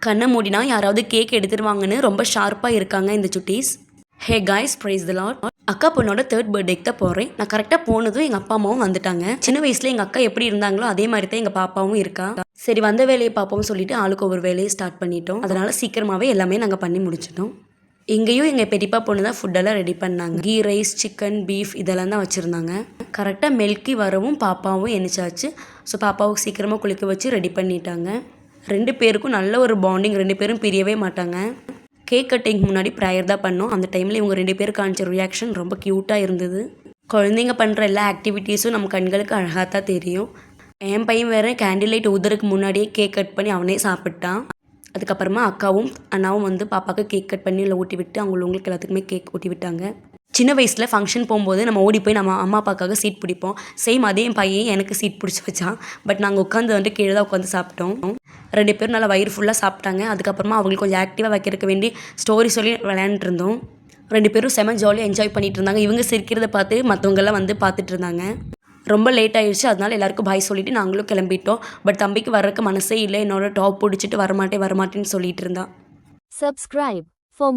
கண்ணை மூடினா யாராவது கேக் எடுத்துருவாங்கன்னு ரொம்ப ஷார்ப்பாக இருக்காங்க இந்த சுட்டீஸ். ஹே காய்ஸ், ப்ரைஸ் தி லார்ட். அக்கா பொண்ணோட 3rd பர்த்டேக்கு தான் போகிறேன். நான் கரெக்டாக போனதும் எங்கள் அப்பா அம்மாவும் வந்துட்டாங்க. சின்ன வயசில் எங்கள் அக்கா எப்படி இருந்தாங்களோ அதே மாதிரி தான் எங்கள் பாப்பாவும் இருக்கா. சரி, வந்த வேலையை பார்ப்போம்னு சொல்லிட்டு ஆளுக்கு ஒவ்வொரு வேலையை ஸ்டார்ட் பண்ணிட்டோம். அதனால் சீக்கிரமாகவே எல்லாமே நாங்கள் பண்ணி முடிச்சிட்டோம். இங்கேயும் எங்கள் பெரியப்பா பொண்ணு தான் ஃபுட்டெல்லாம் ரெடி பண்ணாங்க. கீ ரைஸ், சிக்கன், பீஃப் இதெல்லாம் தான் வச்சுருந்தாங்க. கரெக்டாக மில்கி வரவும் பாப்பாவும் எந்திரிச்சாச்சு. ஸோ பாப்பாவுக்கு சீக்கிரமாக குளிக்க வச்சு ரெடி பண்ணிட்டாங்க. 2 பேருக்கும் நல்ல ஒரு பாண்டிங். 2 பேரும் பிரியவே மாட்டாங்க. கேக் கட்டிங் முன்னாடி ப்ரேயர் தான் பண்ணோம். அந்த டைமில் இவங்க 2 பேரும் காமிச்ச ரியாக்ஷன் ரொம்ப க்யூட்டாக இருந்தது. குழந்தைங்க பண்ணுற எல்லா ஆக்டிவிட்டீஸும் நம்ம கண்களுக்கு அழகாக தான் தெரியும். என் பையன் வேறு கேண்டில் லைட் ஊதுறதுக்கு முன்னாடியே கேக் கட் பண்ணி அவனே சாப்பிட்டான். அதுக்கப்புறமா அக்காவும் அண்ணாவும் வந்து பாப்பாவுக்கு கேக் கட் பண்ணி இல்லை ஊட்டி விட்டு அவங்களுக்கு எல்லாத்துக்குமே கேக் ஊட்டி விட்டாங்க. சின்ன வயசில் ஃபங்க்ஷன் போகும்போது நம்ம ஓடி போய் நம்ம அம்மா அப்பாவுக்காக சீட் பிடிப்போம். சேம் அதே என் பையன் எனக்கு சீட் பிடிச்சி வச்சான். பட் நாங்கள் உட்காந்து வந்து கீழே தான் உட்காந்து சாப்பிட்டோம். 2 பேரும் நல்லா வயிறு ஃபுல்லாக சாப்பிட்டாங்க. அதுக்கப்புறமா அவங்களுக்கு கொஞ்சம் ஆக்டிவாக வைக்கிறதுக்கு வேண்டி ஸ்டோரி சொல்லி விளையாண்டுட்டு இருந்தோம். 2 பேரும் செம ஜாலியாக என்ஜாய் பண்ணிட்டு இருந்தாங்க. இவங்க சிரிக்கிறத பார்த்து மற்றவங்கெல்லாம் வந்து பார்த்துட்டு இருந்தாங்க. ரொம்ப லேட் ஆகிடுச்சு. அதனால எல்லாருக்கும் பாய் சொல்லிவிட்டு நாங்களும் கிளம்பிட்டோம். பட் தம்பிக்கு வர்றதுக்கு மனசே இல்லை. என்னோட டாப் பிடிச்சிட்டு வரமாட்டேன்னு சொல்லிட்டு இருந்தான். Subscribe for